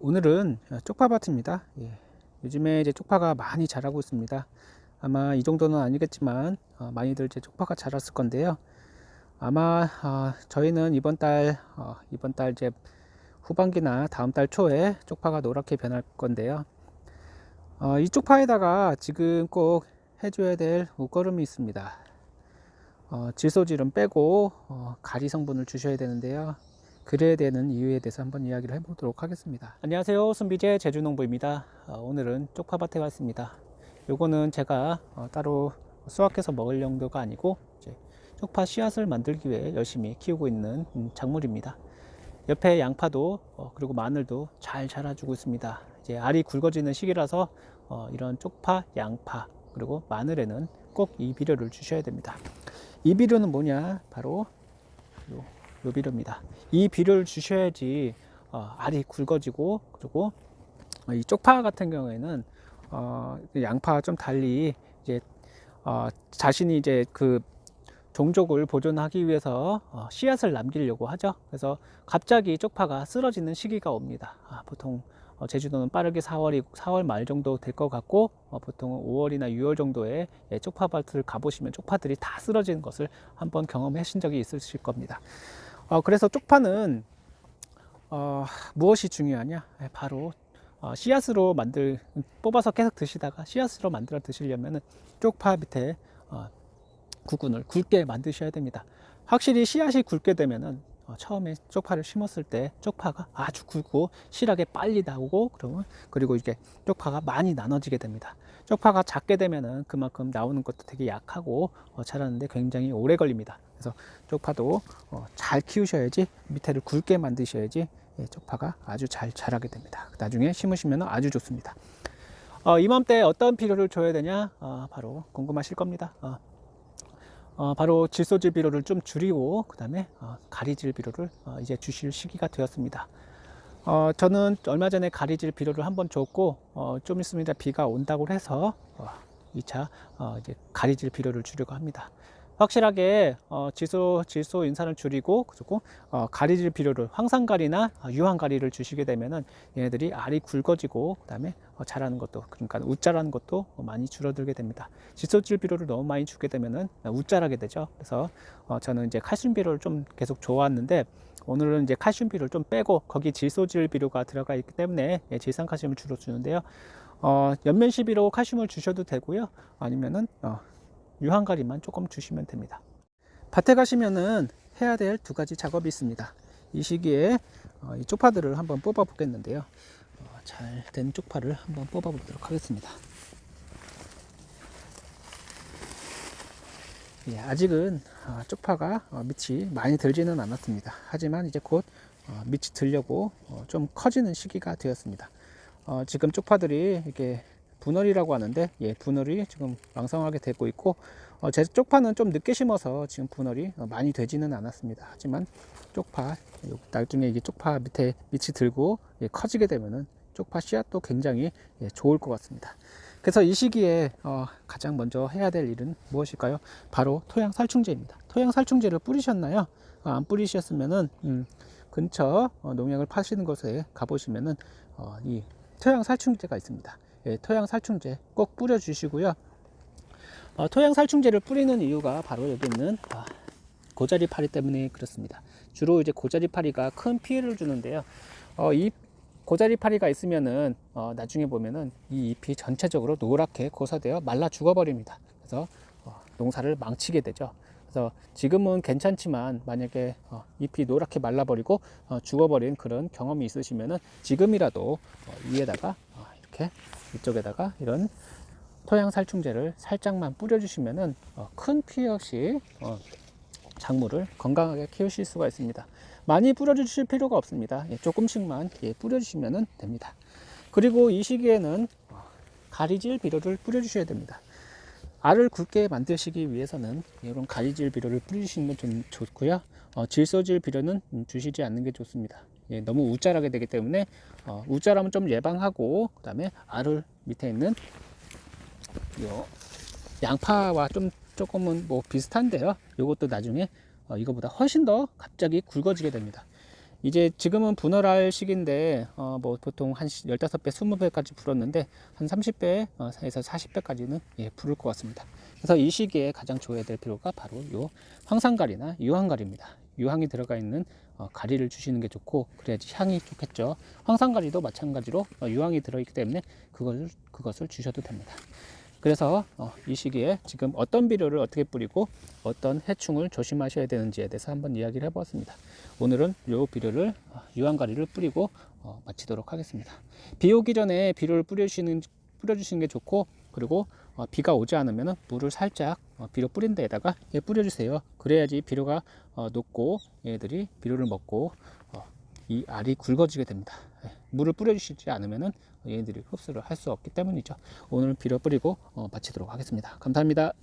오늘은 쪽파밭입니다. 요즘에 이제 쪽파가 많이 자라고 있습니다. 아마 이 정도는 아니겠지만 많이들 이제 쪽파가 자랐을 건데요. 아마 저희는 이번 달 이제 후반기나 다음 달 초에 쪽파가 노랗게 변할 건데요. 이 쪽파에다가 지금 꼭 해줘야 될 옷걸음이 있습니다. 질소질은 빼고 가리 성분을 주셔야 되는데요. 그래야 되는 이유에 대해서 한번 이야기를 해보도록 하겠습니다. 안녕하세요, 순비제 제주농부입니다. 오늘은 쪽파밭에 왔습니다. 요거는 제가 따로 수확해서 먹을 용도가 아니고 이제 쪽파 씨앗을 만들기 위해 열심히 키우고 있는 작물입니다. 옆에 양파도 그리고 마늘도 잘 자라주고 있습니다. 이제 알이 굵어지는 시기라서 이런 쪽파, 양파 그리고 마늘에는 꼭 이 비료를 주셔야 됩니다. 이 비료는 뭐냐? 바로 요 비료입니다. 이 비료를 주셔야지 알이 굵어지고, 그리고 이 쪽파 같은 경우에는 양파와 좀 달리 이제 자신이 이제 그 종족을 보존하기 위해서 씨앗을 남기려고 하죠. 그래서 갑자기 쪽파가 쓰러지는 시기가 옵니다. 보통 제주도는 빠르게 4월 말 정도 될 것 같고, 보통 5월이나 6월 정도에 쪽파밭을 가보시면 쪽파들이 다 쓰러지는 것을 한번 경험하신 적이 있으실 겁니다. 그래서 쪽파는 무엇이 중요하냐? 바로 씨앗으로 뽑아서 계속 드시다가 씨앗으로 만들어 드시려면 쪽파 밑에 구근을 굵게 만드셔야 됩니다. 확실히 씨앗이 굵게 되면은 처음에 쪽파를 심었을 때 쪽파가 아주 굵고 실하게 빨리 나오고, 그리고 이게 쪽파가 많이 나눠지게 됩니다. 쪽파가 작게 되면은 그만큼 나오는 것도 되게 약하고 자라는데 굉장히 오래 걸립니다. 그래서 쪽파도 잘 키우셔야지, 밑에를 굵게 만드셔야지 쪽파가 아주 잘 자라게 됩니다. 나중에 심으시면 아주 좋습니다. 이맘때 어떤 비료를 줘야 되냐? 바로 궁금하실 겁니다. 바로 질소질 비료를 좀 줄이고, 그 다음에 가리질 비료를 이제 주실 시기가 되었습니다. 저는 얼마 전에 가리질 비료를 한번 줬고, 좀 있으면 이제 비가 온다고 해서 2차 이제 가리질 비료를 주려고 합니다. 확실하게 질소 인산을 줄이고, 그리고 가리질 비료를 황산가리나 유황가리를 주시게 되면은 얘네들이 알이 굵어지고, 그 다음에 자라는 것도, 그러니까 웃자라는 것도 많이 줄어들게 됩니다. 질소질 비료를 너무 많이 주게 되면은 웃자라게 되죠. 그래서 저는 이제 칼슘 비료를 좀 계속 줘왔는데, 오늘은 이제 칼슘 비료를 좀 빼고 거기 질소질 비료가 들어가 있기 때문에 질산칼슘을 주로 주는데요. 연면시비로 칼슘을 주셔도 되고요. 아니면은 유황가리만 조금 주시면 됩니다. 밭에 가시면은 해야 될 두 가지 작업이 있습니다. 이 시기에 이 쪽파들을 한번 뽑아 보겠는데요. 잘 된 쪽파를 한번 뽑아 보도록 하겠습니다. 아직은 쪽파가 밑이 많이 들지는 않았습니다. 하지만 이제 곧 밑이 들려고 좀 커지는 시기가 되었습니다. 지금 쪽파들이 이렇게 분월이라고 하는데, 분월이 지금 왕성하게 되고 있고, 제 쪽파는 좀 늦게 심어서 지금 분월이 많이 되지는 않았습니다. 하지만 쪽파, 나중에 이게 쪽파 밑에 밑이 들고 커지게 되면은 쪽파 씨앗도 굉장히 좋을 것 같습니다. 그래서 이 시기에 가장 먼저 해야 될 일은 무엇일까요? 바로 토양살충제입니다. 토양살충제를 뿌리셨나요? 안 뿌리셨으면은 근처 농약을 파시는 곳에 가보시면은 이 토양살충제가 있습니다. 토양살충제 꼭 뿌려주시고요. 토양살충제를 뿌리는 이유가 바로 여기 있는 고자리파리 때문에 그렇습니다. 주로 이제 고자리파리가 큰 피해를 주는데요. 이 고자리파리가 있으면은 나중에 보면은 이 잎이 전체적으로 노랗게 고사되어 말라 죽어버립니다. 그래서 농사를 망치게 되죠. 그래서 지금은 괜찮지만 만약에 잎이 노랗게 말라버리고 죽어버린 그런 경험이 있으시면은 지금이라도 위에다가 이렇게 이쪽에다가 이런 토양살충제를 살짝만 뿌려주시면은 큰 피해 없이 작물을 건강하게 키우실 수가 있습니다. 많이 뿌려주실 필요가 없습니다. 조금씩만 뿌려주시면 됩니다. 그리고 이 시기에는 가리질 비료를 뿌려주셔야 됩니다. 알을 굵게 만드시기 위해서는 이런 가리질 비료를 뿌리시는 게 좀 좋고요. 질소질 비료는 주시지 않는 게 좋습니다. 너무 웃자라게 되기 때문에 웃자라면 좀 예방하고, 그 다음에 알을 밑에 있는 요 양파와 조금은 뭐 비슷한데요. 이것도 나중에 이거보다 훨씬 더 갑자기 굵어지게 됩니다. 이제 지금은 분할할 시기인데 뭐 보통 한 15배, 20배까지 불었는데 한 30배에서 40배까지는 부를 것 같습니다. 그래서 이 시기에 가장 줘야 될 비료가 바로 요 황산가리나 유황가리입니다. 유황이 들어가 있는 가리를 주시는 게 좋고 그래야지 향이 좋겠죠. 황산가리도 마찬가지로 유황이 들어있기 때문에 그것을 주셔도 됩니다. 그래서 이 시기에 지금 어떤 비료를 어떻게 뿌리고 어떤 해충을 조심하셔야 되는지에 대해서 한번 이야기를 해보았습니다. 오늘은 이 비료를 유황가리를 뿌리고 마치도록 하겠습니다. 비 오기 전에 비료를 뿌려주시는 게 좋고, 그리고 비가 오지 않으면 물을 살짝 비료 뿌린 데에다가 뿌려주세요. 그래야지 비료가 녹고 얘들이 비료를 먹고 이 알이 굵어지게 됩니다. 물을 뿌려주시지 않으면 얘네들이 흡수를 할 수 없기 때문이죠. 오늘 비료 뿌리고 마치도록 하겠습니다. 감사합니다.